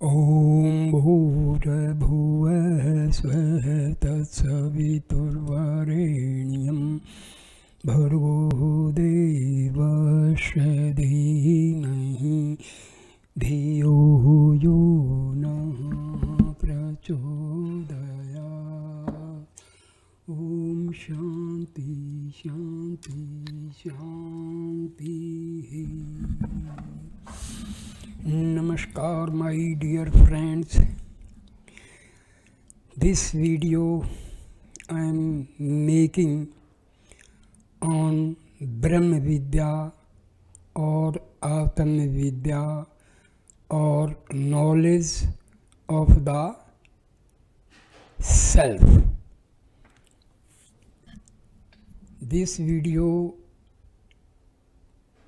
ॐ भूर्भुवः स्वः तत्सवितुर्वरेण्यं भर्गो देवस्य धीमहि धियो यो नः प्रचोदयात्। ॐ शान्ति शान्ति शान्तिः। Namaskar, my dear friends. This video I am making on Brahma Vidya or Atma Vidya or knowledge of the self. This video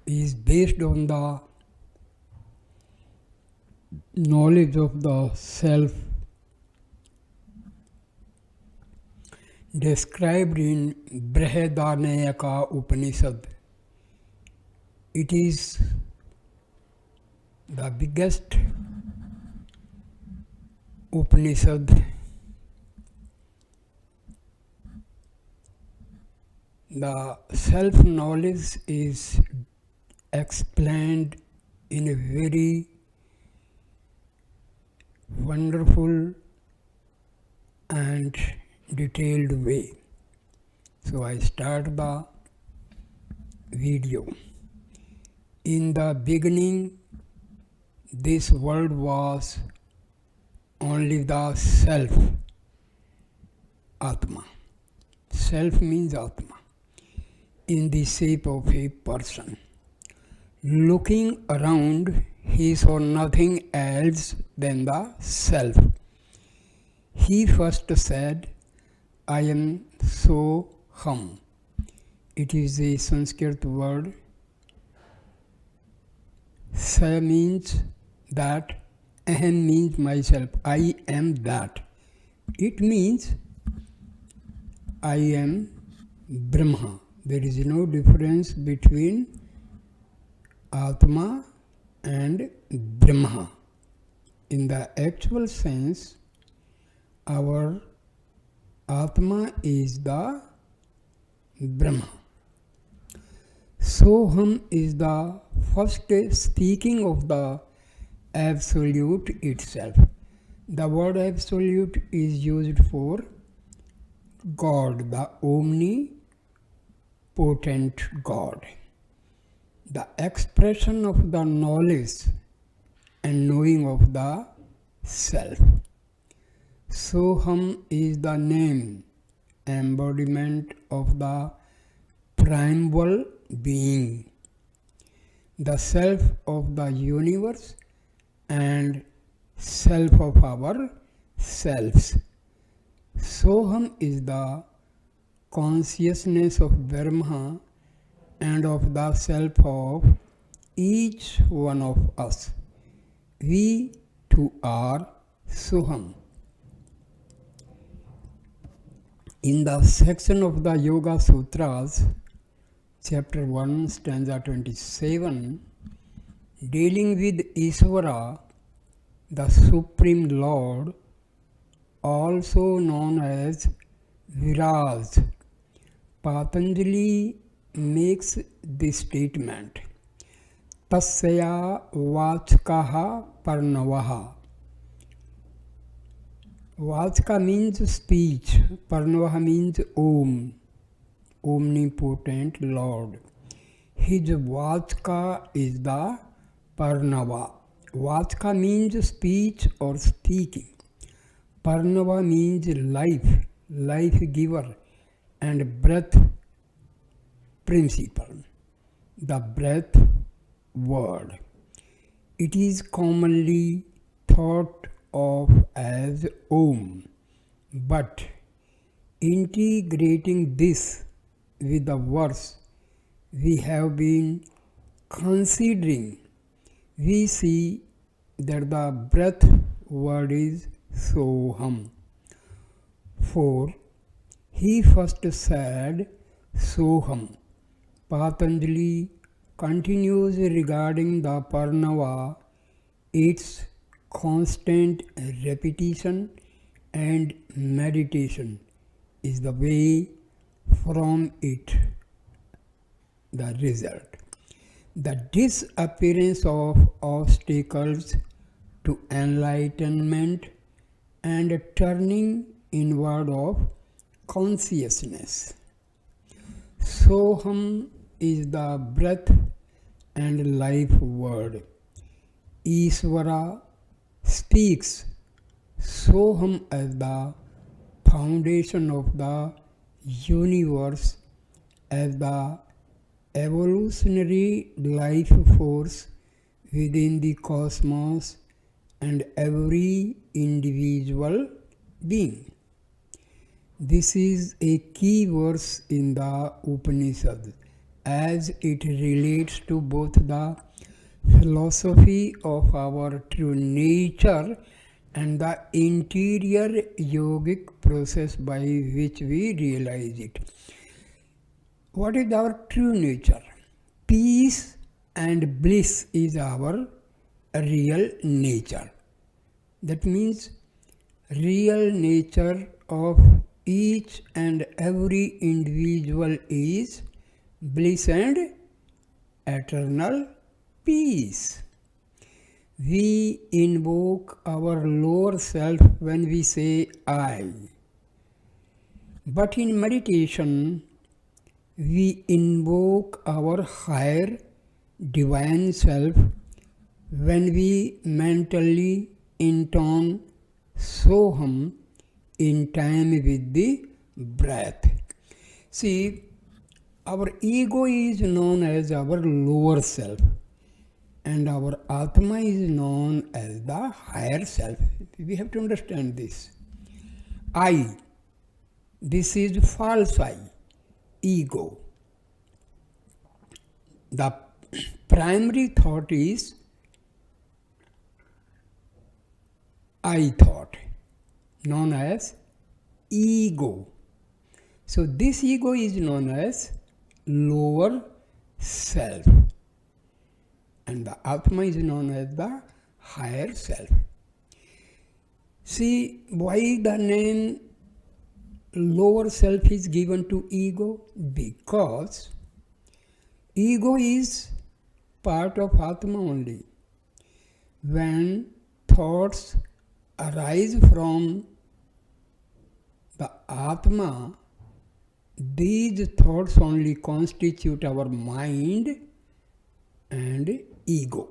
is based on the knowledge of the self described in Brihadarnayaka Upanishad. It is the biggest Upanishad. The self-knowledge is explained in a very wonderful and detailed way. So I start the video. In the beginning, this world was only the self, Atma. Self means Atma, in the shape of a person. Looking around, he saw nothing else than the self. He first said, I am Soham. It is a Sanskrit word. Sa means that, Aham means myself. I am that. It means I am Brahma. There is no difference between Atma and Brahma. In the actual sense, our Atma is the Brahma. Soham is the first speaking of the Absolute itself. The word Absolute is used for God, the omnipotent God. The expression of the knowledge and knowing of the self. Soham is the name, embodiment of the primal being, the self of the universe and self of our selves. Soham is the consciousness of Brahma and of the self of each one of us. We too are Soham. In the section of the Yoga Sutras, chapter 1, stanza 27, dealing with Ishvara, the Supreme Lord, also known as Viraj, Patanjali makes this statement, Tasya Vachkaha Parnavaha. Vachka means speech, Parnavaha means Om, omnipotent Lord. His Vachka is the Parnava. Vachka means speech or speaking. Parnava means life, life giver, and breath principle, the breath word. It is commonly thought of as Om, but integrating this with the verse we have been considering, we see that the breath word is Soham. For he first said Soham. Patanjali continues regarding the Parnava its constant repetition and meditation is the way from it the result. The disappearance of obstacles to enlightenment and turning inward of consciousness. Soham is the breath and life word. Ishvara speaks Soham as the foundation of the universe, as the evolutionary life force within the cosmos and every individual being. This is a key verse in the Upanishad as it relates to both the philosophy of our true nature and the interior yogic process by which we realize it. What is our true nature? Peace and bliss is our real nature. That means real nature of each and every individual is bliss and eternal peace. We invoke our lower self when we say I. But in meditation, we invoke our higher divine self when we mentally intone Soham in time with the breath. See, our ego is known as our lower self and our Atma is known as the higher self. We have to understand this. I, this is false I, ego. The primary thought is I thought, known as ego. So this ego is known as lower self and the Atma is known as the higher self. See why the name lower self is given to ego? Because ego is part of Atma only. When thoughts arise from the Atma, these thoughts only constitute our mind and ego.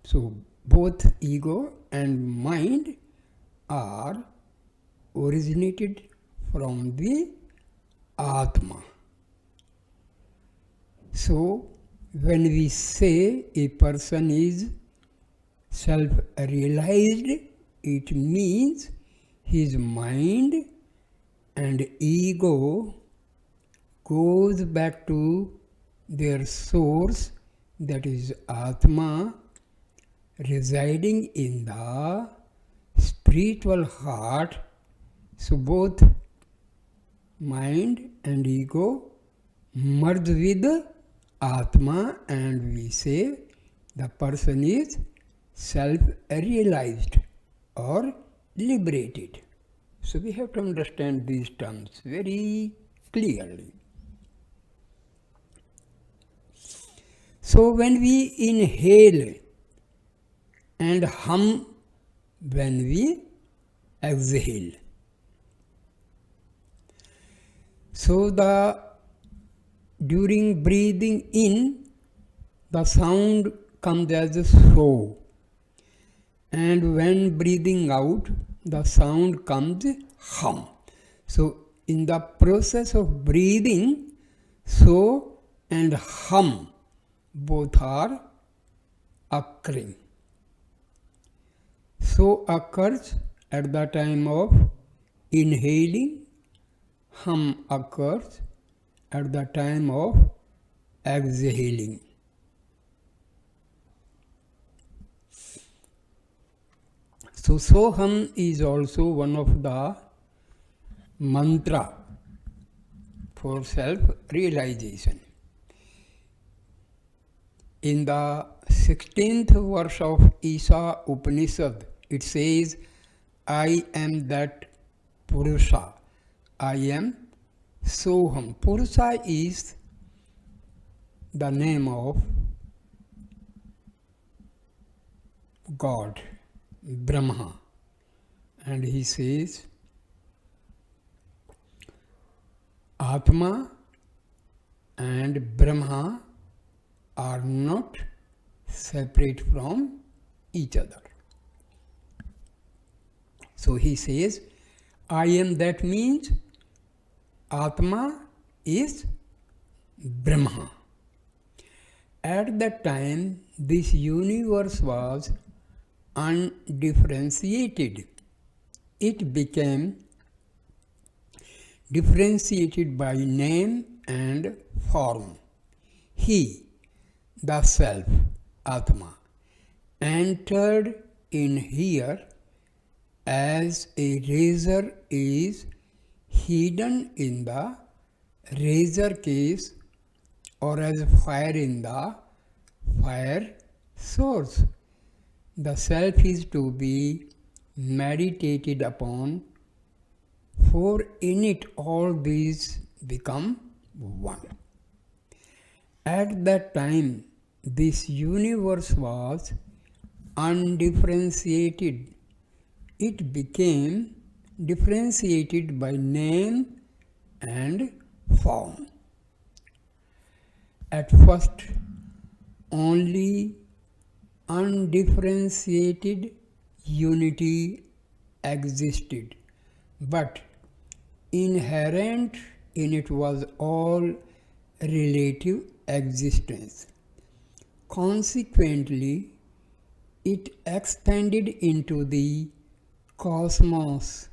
So both ego and mind are originated from the Atma. So when we say a person is self-realized, it means his mind and ego goes back to their source, that is Atma, residing in the spiritual heart. So both mind and ego merge with Atma and we say the person is self-realized or liberated. So we have to understand these terms very clearly. So when we inhale and hum when we exhale. So during breathing in, the sound comes as a so, and when breathing out, the sound comes hum. So in the process of breathing, so and hum both are occurring. So occurs at the time of inhaling, hum occurs at the time of exhaling. So Soham is also one of the mantra for self-realization. In the 16th verse of Isa Upanishad, it says, I am that Purusha. I am Soham. Purusha is the name of God, Brahma. And he says, Atma and Brahma are not separate from each other. So he says, I am, that means Atma is Brahma. At that time, this universe was undifferentiated. It became differentiated by name and form. He, the Self, Atma, entered in here as a razor is hidden in the razor case, or as fire in the fire source. The Self is to be meditated upon, for in it all these become one. At that time, this universe was undifferentiated. It became differentiated by name and form. At first, only undifferentiated unity existed, but inherent in it was all relative existence. Consequently, it expanded into the cosmos,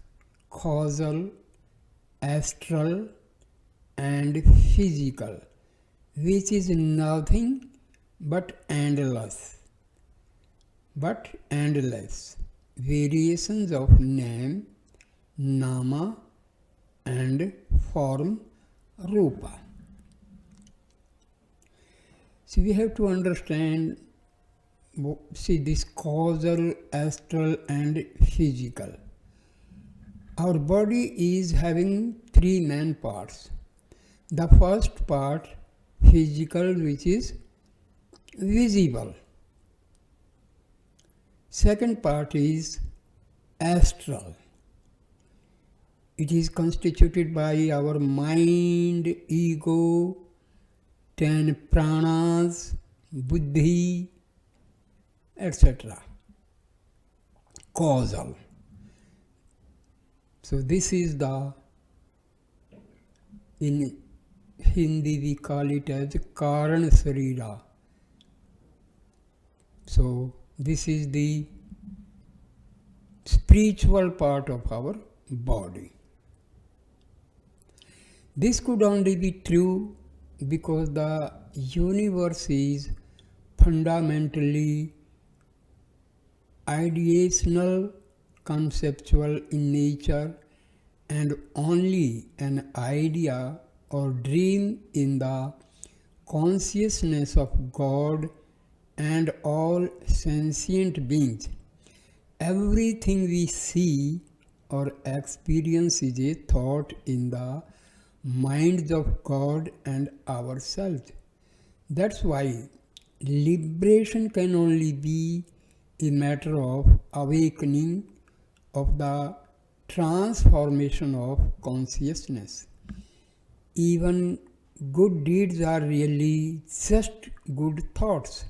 causal, astral, and physical, which is nothing but endless variations of name, nama, and form, rupa. So we have to understand, this causal, astral, and physical. Our body is having three main parts. The first part, physical, which is visible. Second part is astral. It is constituted by our mind, ego, 10 pranas, buddhi, etc. Causal. So this is in Hindi we call it as Karan Sarira. So this is the spiritual part of our body. This could only be true because the universe is fundamentally ideational, conceptual in nature, and only an idea or dream in the consciousness of God and all sentient beings. Everything we see or experience is a thought in the minds of God and ourselves. That's why liberation can only be a matter of awakening, of the transformation of consciousness. Even good deeds are really just good thoughts.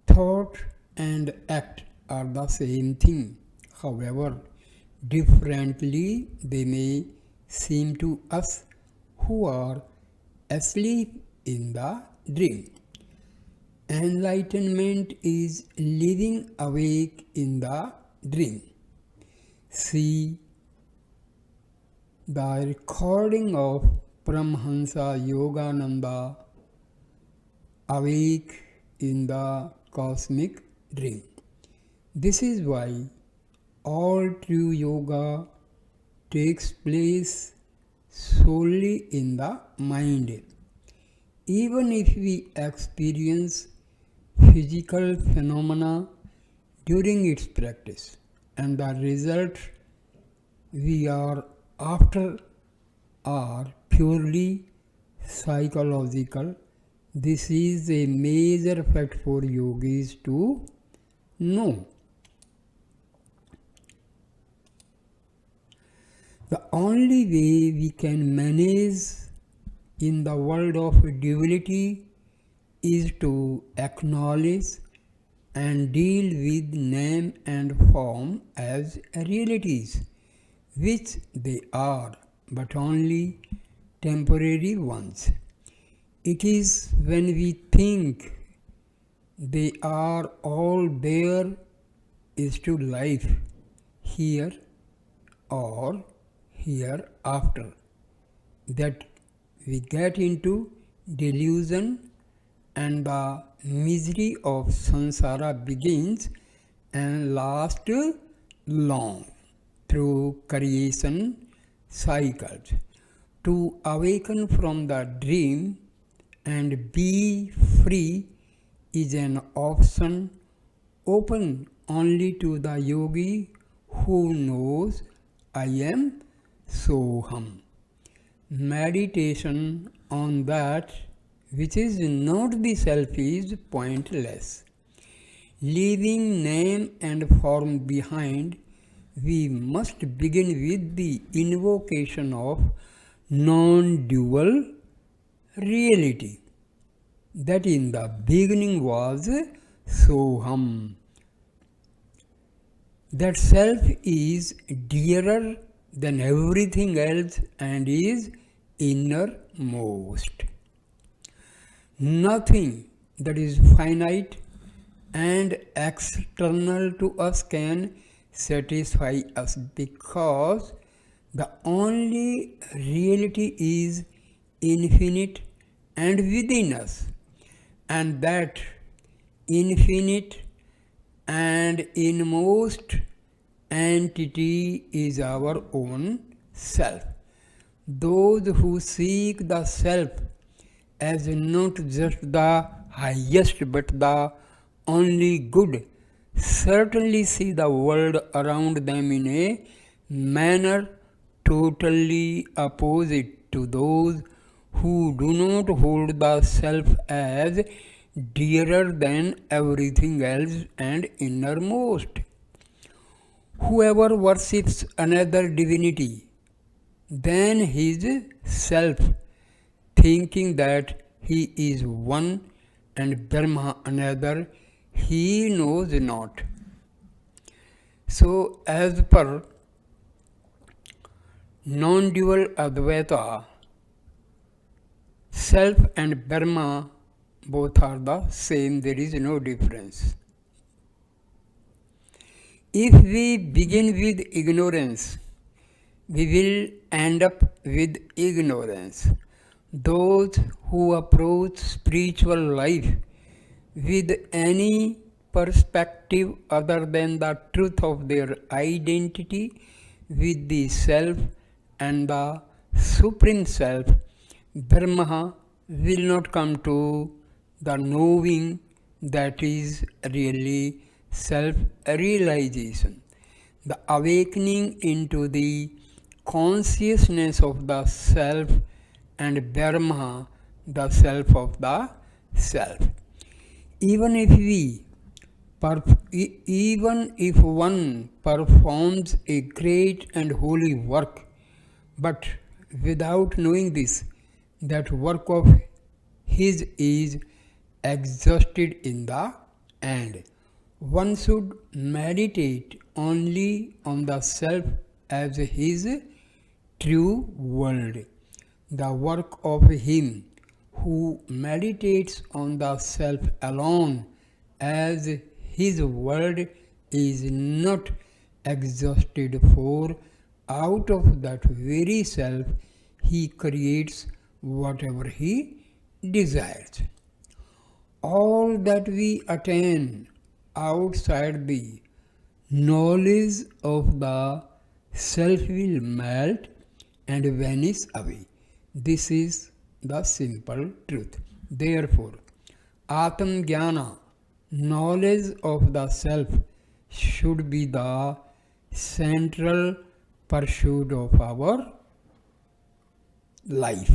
Thought and act are the same thing. However, differently they may seem to us who are asleep in the dream. Enlightenment is living awake in the dream. See the recording of Paramhansa Yogananda awake in the cosmic dream. This is why all true yoga takes place solely in the mind. Even if we experience physical phenomena during its practice, and the result we are after are purely psychological. This is a major fact for yogis to know. The only way we can manage in the world of duality is to acknowledge and deal with name and form as realities, which they are, but only temporary ones. It is when we think they are all there is to life here or hereafter that we get into delusion, and the misery of samsara begins and lasts long through creation cycles. To awaken from the dream and be free is an option open only to the yogi who knows I am Soham. Meditation on that which is not the self is pointless. Leaving name and form behind, we must begin with the invocation of non-dual reality, that in the beginning was Soham. That self is dearer than everything else and is innermost. Nothing that is finite and external to us can satisfy us, because the only reality is infinite and within us, and that infinite and inmost entity is our own self. Those who seek the self as not just the highest but the only good certainly see the world around them in a manner totally opposite to those who do not hold the self as dearer than everything else and innermost. Whoever worships another divinity than his self, thinking that he is one and Brahma another, he knows not. So, as per non-dual Advaita, self and Brahma both are the same, there is no difference. If we begin with ignorance, we will end up with ignorance. Those who approach spiritual life with any perspective other than the truth of their identity with the self and the supreme self, Brahma, will not come to the knowing that is really self-realization. The awakening into the consciousness of the self and Brahma, the self of the self. Even if one performs a great and holy work, but without knowing this, that work of his is exhausted in the end. One should meditate only on the self as his true world. The work of him who meditates on the self alone as his world is not exhausted, for out of that very self he creates whatever he desires. All that we attain outside the knowledge of the self will melt and vanish away. This is the simple truth. Therefore, Brahmgyana, knowledge of the self should be the central pursuit of our life.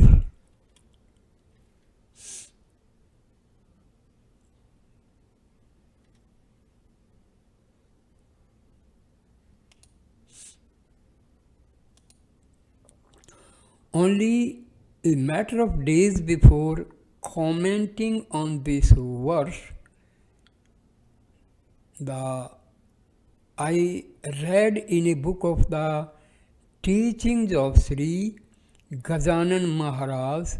Only a matter of days before commenting on this verse, I read in a book of the teachings of Sri Gajanan Maharaj,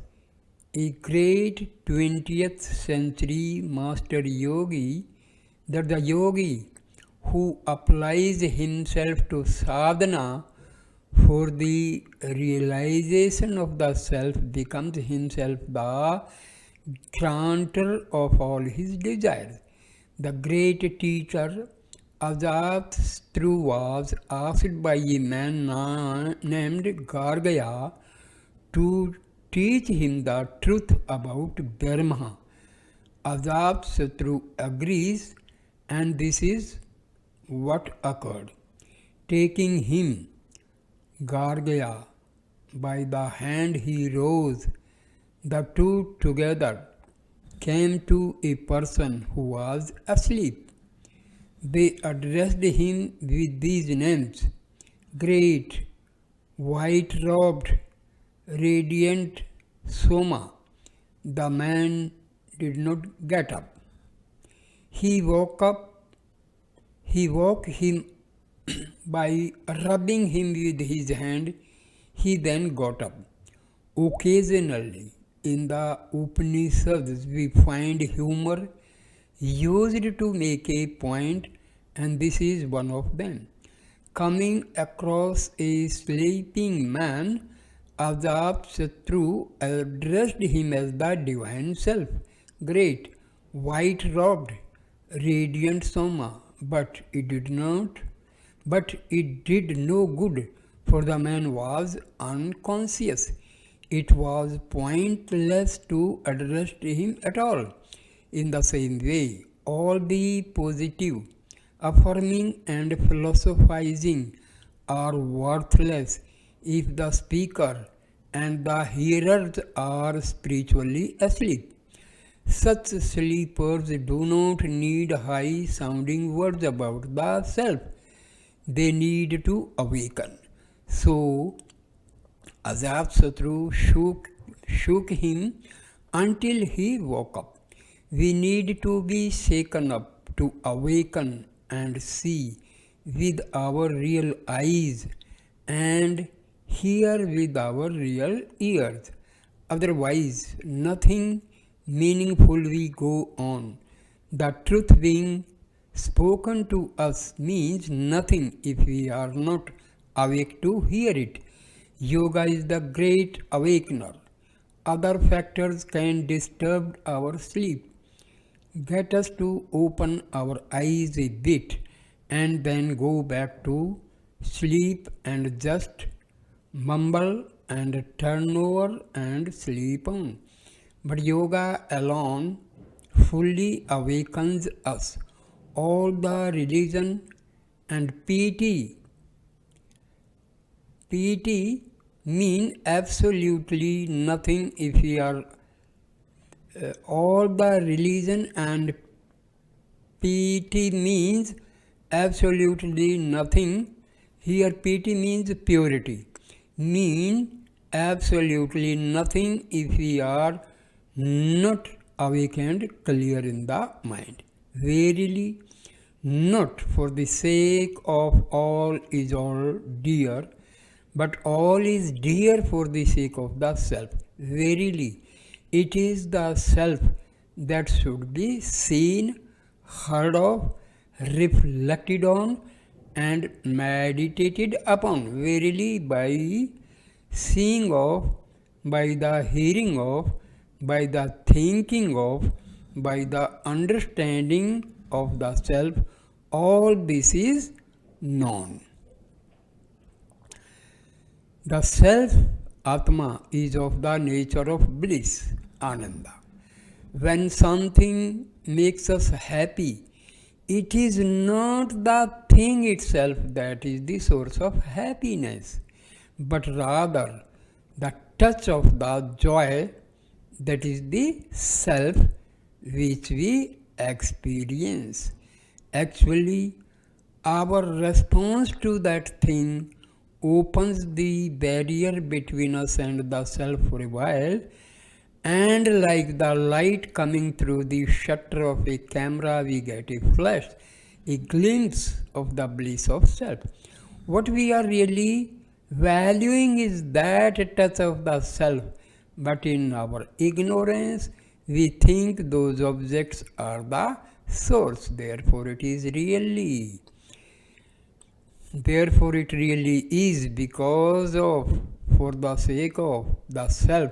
a great 20th century master yogi, that the yogi who applies himself to sadhana for the realization of the self becomes himself the granter of all his desires. The great teacher Ajatstru was asked by a man named Gargaya to teach him the truth about Brahma. Ajatstru agrees, and this is what occurred. Taking him, Gargaya, by the hand, he rose. The two together came to a person who was asleep. They addressed him with these names: great, white-robed, radiant Soma. The man did not get up. He woke him by rubbing him with his hand. He then got up. Occasionally, in the Upanishads, we find humor used to make a point, and this is one of them. Coming across a sleeping man, Ajatshatu addressed him as the divine self, great, white-robed, radiant Soma, but it did no good, for the man was unconscious. It was pointless to address him at all. In the same way, all the positive, affirming and philosophizing are worthless if the speaker and the hearers are spiritually asleep. Such sleepers do not need high-sounding words about the self. They need to awaken. So, Ajatshatu shook him until he woke up. We need to be shaken up to awaken and see with our real eyes and hear with our real ears. Otherwise, nothing meaningful will go on. The truth being spoken to us means nothing if we are not awake to hear it. Yoga is the great awakener. Other factors can disturb our sleep, get us to open our eyes a bit, and then go back to sleep and just mumble and turn over and sleep on. But yoga alone fully awakens us. All the religion and PT mean absolutely nothing if we are all the religion and PT means absolutely nothing. Here PT means purity. Mean absolutely nothing if we are not awakened clear in the mind. Verily, not for the sake of all is all dear, but all is dear for the sake of the self. Verily, it is the self that should be seen, heard of, reflected on, and meditated upon. Verily, by seeing of, by the hearing of, by the thinking of, by the understanding of the self, all this is known. The self, Atma, is of the nature of bliss, Ananda. When something makes us happy, it is not the thing itself that is the source of happiness, but rather the touch of the joy, that is the self which we experience. Actually, our response to that thing opens the barrier between us and the self for a while, and like the light coming through the shutter of a camera, we get a flash, a glimpse of the bliss of self. What we are really valuing is that touch of the self, but in our ignorance, we think those objects are the source. Therefore, it really is because of, for the sake of the self,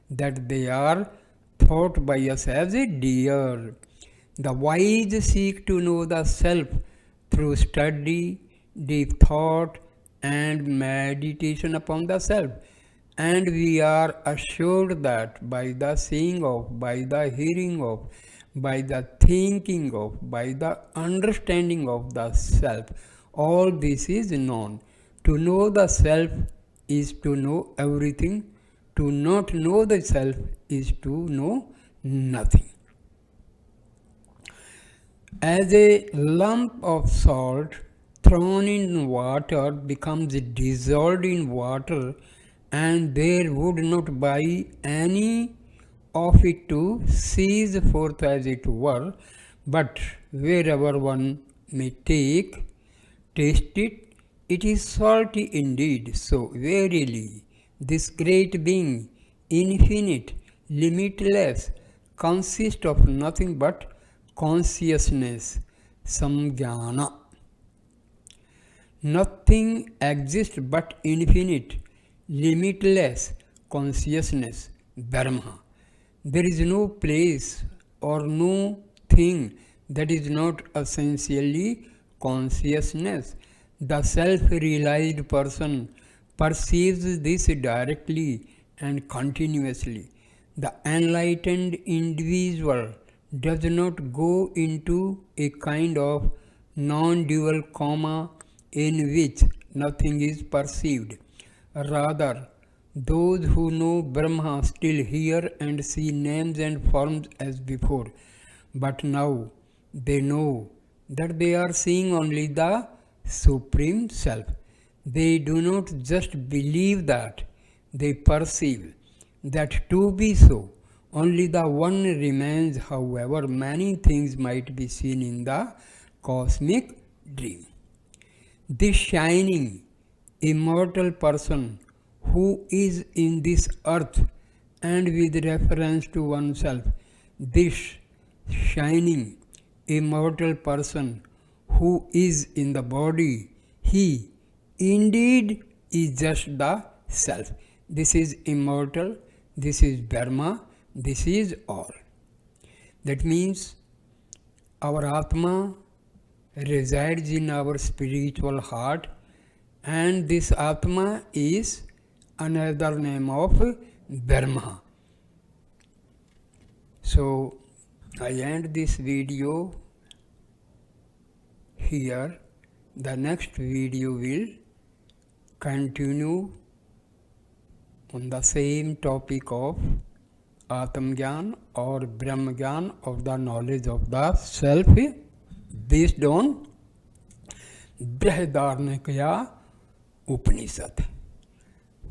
that they are thought by us as a dear. The wise seek to know the self through study, deep thought, and meditation upon the self. And we are assured that by the seeing of, by the hearing of, by the thinking of, by the understanding of the self, all this is known. To know the self is to know everything. To not know the self is to know nothing. As a lump of salt thrown in water becomes dissolved in water, and there would not by any of it to cease forth as it were, but wherever one may taste it, it is salty indeed. So verily, this great being, infinite, limitless, consists of nothing but consciousness, samjnana. Nothing exists but infinite, limitless consciousness, Brahma. There is no place or no thing that is not essentially consciousness. The self-realized person perceives this directly and continuously. The enlightened individual does not go into a kind of non-dual coma in which nothing is perceived. Rather, those who know Brahma still hear and see names and forms as before, but now they know that they are seeing only the Supreme Self. They do not just believe that, they perceive that to be so. Only the one remains, however many things might be seen in the cosmic dream. This shining, immortal person who is in this earth, and with reference to oneself, this shining, immortal person who is in the body, he indeed is just the self. This is immortal, this is Brahma, this is all. That means our Atma resides in our spiritual heart, and this Atma is another name of Brahma. So I end this video here. The next video will continue on the same topic of Atmagyan or Brahmgyan, of the knowledge of the self based on Brihadarnayaka Upanishad.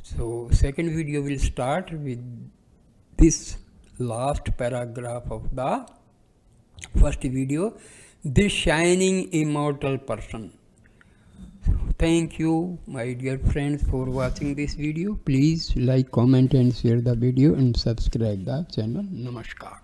So second video will start with this last paragraph of the first video, this shining immortal person. Thank you, my dear friends, for watching this video. Please like, comment and share the video and subscribe the channel. Namaskar.